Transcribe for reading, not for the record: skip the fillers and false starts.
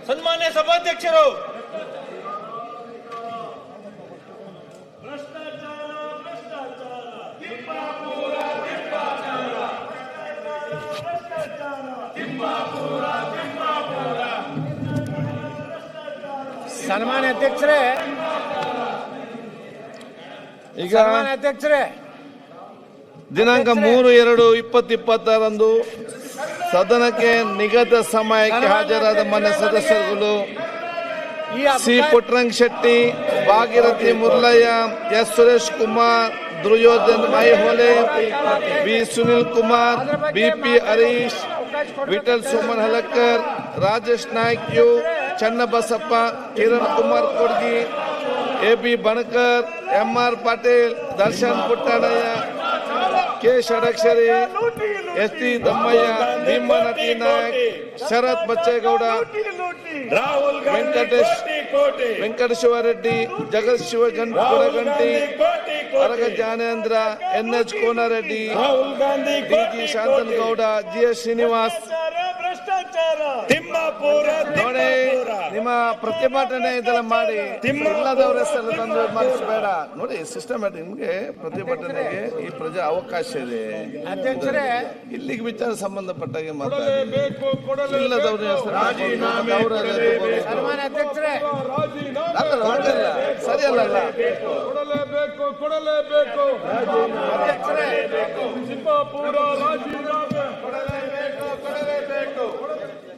ಸನ್ಮಾನ್ಯ ಸಭಾಧ್ಯಕ್ಷರು, ಸನ್ಮಾನ್ಯ ಅಧ್ಯಕ್ಷರೇ, ಈಗ ಸನ್ಮಾನ್ಯ ಅಧ್ಯಕ್ಷರೇ, ದಿನಾಂಕ 3/2/2026 ಸದನಕ್ಕೆ ನಿಗದಿತ ಸಮಯಕ್ಕೆ ಹಾಜರಾದ ಮಾನ್ಯ ಸದಸ್ಯರುಗಳು C Puttaranga Shetty, Bhagirathi Murulya, S Suresh Kumar, Duryodhan Maihole, B Sunil Kumar, BP Harish, Vithal Suman Halakkar, Rajesh Naik U, Channabasappa, Kiran Kumar Kodgi, AB Banakar, MR Patil, Darshan Puttannaiah, K Shadakshari, S T Thammaiah, Bhimanati Naik, Sharath Bachegowda, Venkateshwara Reddy, Jagath Shivaganti, Araga Jnanendra, NH Konareddy, DG Shanthanagowda, GS Srinivas. ನೋಡಿ, ನಿಮ್ಮ ಪ್ರತಿಭಟನೆ ಇದೆಲ್ಲ ಮಾಡಿ ಇಲ್ಲದವ್ರ ಹೆಸರು ತಂದು ಮಾಡಿಸಬೇಡ. ನೋಡಿ, ಸಿಸ್ಟಮ್ಯಾಟಿಕ್ ನಿಮ್ಗೆ ಪ್ರತಿಭಟನೆಗೆ ಈ ಪ್ರಜಾ ಅವಕಾಶ ಇದೆ. ಅಧ್ಯಕ್ಷರೇ, ಇಲ್ಲಿಗೆ ವಿಚಾರ ಸಂಬಂಧಪಟ್ಟಾಗೆ ಮಾತಾಡಬೇಕು. ಇಲ್ಲದವ್ರ ಹೆಸರು ಸನ್ಮಾನ್ಯ ಅಧ್ಯಕ್ಷರೇ, ಸರಿಯಲ್ಲ. ಕೊಡಲೇಬೇಕು. ಅಧ್ಯಕ್ಷರೇ, ತಿಮ್ಮಾಪುರ ರಾಜೀನಾಮೆ